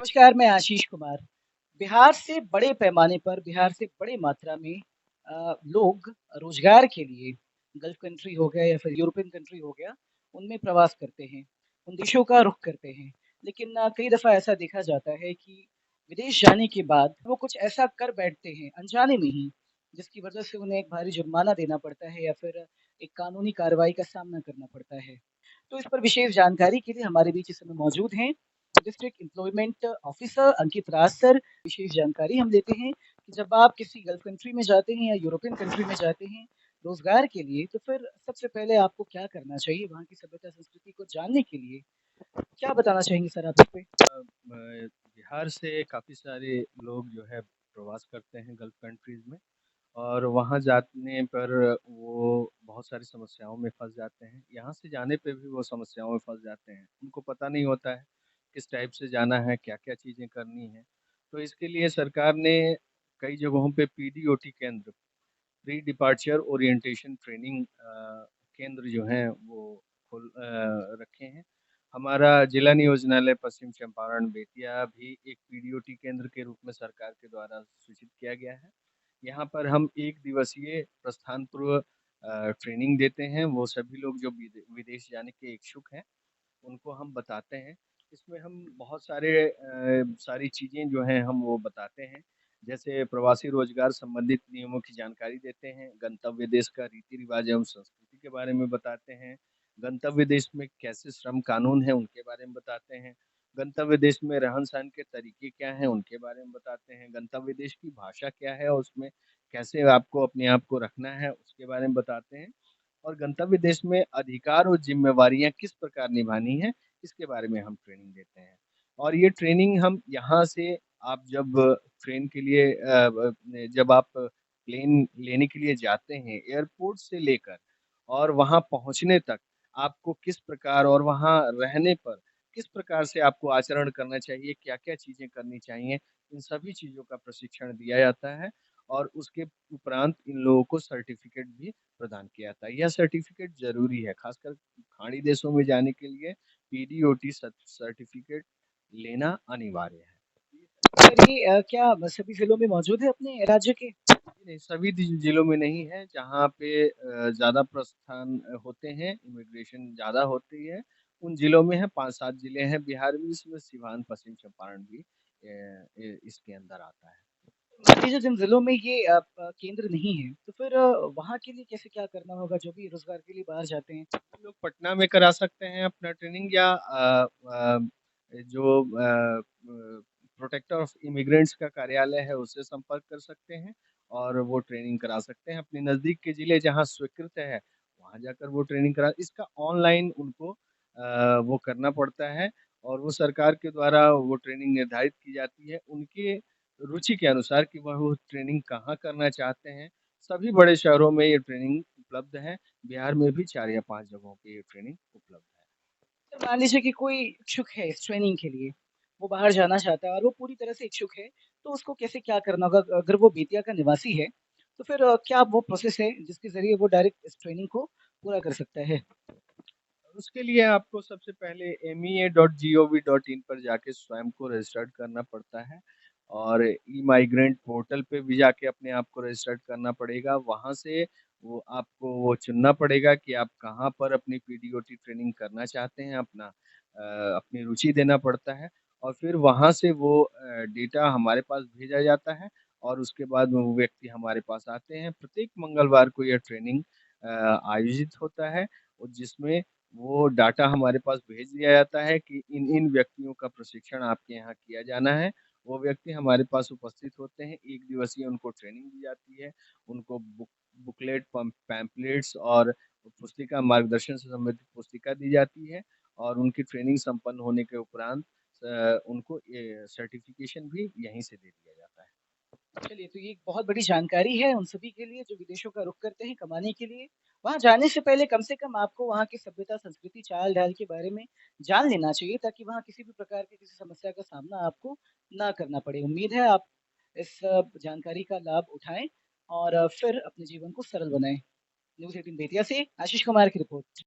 नमस्कार, मैं आशीष कुमार। बिहार से बड़े पैमाने पर, बिहार से बड़ी मात्रा में लोग रोज़गार के लिए गल्फ़ कंट्री हो गया या फिर यूरोपियन कंट्री हो गया, उनमें प्रवास करते हैं, उन देशों का रुख करते हैं। लेकिन कई दफ़ा ऐसा देखा जाता है कि विदेश जाने के बाद वो कुछ ऐसा कर बैठते हैं, अनजाने में ही, जिसकी वजह से उन्हें एक भारी जुर्माना देना पड़ता है या फिर एक कानूनी कार्रवाई का सामना करना पड़ता है। तो इस पर विशेष जानकारी के लिए हमारे बीच इस समय मौजूद हैं डिस्ट्रिक्ट एम्प्लॉयमेंट ऑफिसर अंकित राज सर। विशेष जानकारी हम लेते हैं कि जब आप किसी गल्फ कंट्री में जाते हैं या यूरोपियन कंट्री में जाते हैं रोजगार के लिए, तो फिर सबसे पहले आपको क्या करना चाहिए वहाँ की सभ्यता संस्कृति को जानने के लिए? क्या बताना चाहेंगे सर आप इस पे? बिहार से काफ़ी सारे लोग जो है प्रवास करते हैं गल्फ़ कंट्रीज़ में और वहाँ जाने पर वो बहुत सारी समस्याओं में फँस जाते हैं। यहाँ से जाने पे भी वो समस्याओं में फँस जाते हैं। उनको पता नहीं होता है किस टाइप से जाना है, क्या-क्या चीज़ें करनी हैं। तो इसके लिए सरकार ने कई जगहों पे पीडीओटी केंद्र, प्री डिपार्चर ओरिएंटेशन ट्रेनिंग केंद्र जो हैं वो रखे हैं। हमारा जिला नियोजनालय पश्चिम चंपारण बेतिया भी एक पीडीओटी केंद्र के रूप में सरकार के द्वारा सूचित किया गया है। यहाँ पर हम 1 दिवसीय प्रस्थान पूर्व ट्रेनिंग देते हैं। वो सभी लोग जो विदेश जाने के इच्छुक हैं, उनको हम बताते हैं। इसमें हम बहुत सारी चीज़ें जो हैं हम वो बताते हैं। जैसे प्रवासी रोज़गार संबंधित नियमों की जानकारी देते हैं, गंतव्य देश का रीति-रिवाज एवं संस्कृति के बारे में बताते हैं, गंतव्य देश में कैसे श्रम कानून हैं उनके बारे में बताते हैं, गंतव्य देश में रहन-सहन के तरीके क्या हैं उनके बारे में बताते हैं, गंतव्य देश की भाषा क्या है और उसमें कैसे आपको अपने आप को रखना है उसके बारे में बताते हैं। और गंतव्य देश में अधिकार और ज़िम्मेवारियाँ किस प्रकार निभानी है, इसके बारे में हम ट्रेनिंग देते हैं। और ये ट्रेनिंग हम यहाँ से आप जब ट्रेन के लिए जब आप प्लेन लेने के लिए जाते हैं, एयरपोर्ट से लेकर और वहाँ पहुँचने तक आपको किस प्रकार और वहाँ रहने पर किस प्रकार से आपको आचरण करना चाहिए, क्या-क्या चीज़ें करनी चाहिए, इन सभी चीज़ों का प्रशिक्षण दिया जाता है और उसके उपरांत इन लोगों को सर्टिफ़िकेट भी प्रदान किया जाता है। यह सर्टिफ़िकेट ज़रूरी है, ख़ासकर खाड़ी देशों में जाने के लिए पीडीओटी सर्टिफ़िकेट लेना अनिवार्य है। सर ये क्या सभी जिलों में मौजूद है अपने राज्य के? नहीं, सभी जिलों में नहीं है, जहाँ पे ज़्यादा प्रस्थान होते हैं, इमिग्रेशन ज़्यादा होती है, उन जिलों में है 5-7 जिले हैं बिहार में, इसमें सिवान, पश्चिम चंपारण भी इसके अंदर आता है। मान लीजिए जिन जिलों में ये केंद्र नहीं है, तो फिर वहाँ के लिए कैसे क्या करना होगा जो भी रोजगार के लिए बाहर जाते हैं? हम लोग पटना में करा सकते हैं अपना ट्रेनिंग या जो प्रोटेक्टर ऑफ इमिग्रेंट्स का कार्यालय है उससे संपर्क कर सकते हैं और वो ट्रेनिंग करा सकते हैं। अपने नज़दीक के ज़िले जहाँ स्वीकृत है, वहाँ जाकर वो ट्रेनिंग करा इसका ऑनलाइन उनको वो करना पड़ता है और वो सरकार के द्वारा वो ट्रेनिंग निर्धारित की जाती है, उनके रुचि के अनुसार कि वह वो ट्रेनिंग कहाँ करना चाहते हैं। सभी बड़े शहरों में ये ट्रेनिंग उपलब्ध है। बिहार में भी 4 या 5 जगहों पे ये ट्रेनिंग उपलब्ध है। सर मान लीजिए कि कोई इच्छुक है इस ट्रेनिंग के लिए, वो बाहर जाना चाहता है और वो पूरी तरह से इच्छुक है, तो उसको कैसे क्या करना होगा? अगर वो बेतिया का निवासी है, तो फिर क्या वो प्रोसेस है जिसके ज़रिए वो डायरेक्ट इस ट्रेनिंग को पूरा कर सकता है? उसके लिए आपको सबसे पहले mea.gov.in पर जाके स्वयं को रजिस्टर्ड करना पड़ता है और ई माइग्रेंट पोर्टल पे भी जाके अपने आप को रजिस्टर्ड करना पड़ेगा। वहाँ से वो आपको वो चुनना पड़ेगा कि आप कहाँ पर अपनी पीडीओटी ट्रेनिंग करना चाहते हैं, अपनी रुचि देना पड़ता है और फिर वहाँ से वो डेटा हमारे पास भेजा जाता है और उसके बाद वो व्यक्ति हमारे पास आते हैं। प्रत्येक मंगलवार को यह ट्रेनिंग आयोजित होता है और जिसमें वो डाटा हमारे पास भेज दिया जाता है कि इन-इन व्यक्तियों का प्रशिक्षण आपके यहाँ किया जाना है। वो व्यक्ति हमारे पास उपस्थित होते हैं, 1 दिवसीय उनको ट्रेनिंग दी जाती है। उनको बुकलेट, पैम्पलेट्स और पुस्तिका मार्गदर्शन से संबंधित पुस्तिका दी जाती है और उनकी ट्रेनिंग संपन्न होने के उपरांत उनको ये सर्टिफ़िकेशन भी यहीं से दे दिया जाता है। चलिए, तो ये एक बहुत बड़ी जानकारी है उन सभी के लिए जो विदेशों का रुख करते हैं कमाने के लिए। वहाँ जाने से पहले कम से कम आपको वहाँ की सभ्यता, संस्कृति, चाल-ढाल के बारे में जान लेना चाहिए ताकि वहाँ किसी भी प्रकार की किसी समस्या का सामना आपको ना करना पड़े। उम्मीद है आप इस जानकारी का लाभ उठाएँ और फिर अपने जीवन को सरल बनाएँ। न्यूज़ 18 बेतिया से आशीष कुमार की रिपोर्ट।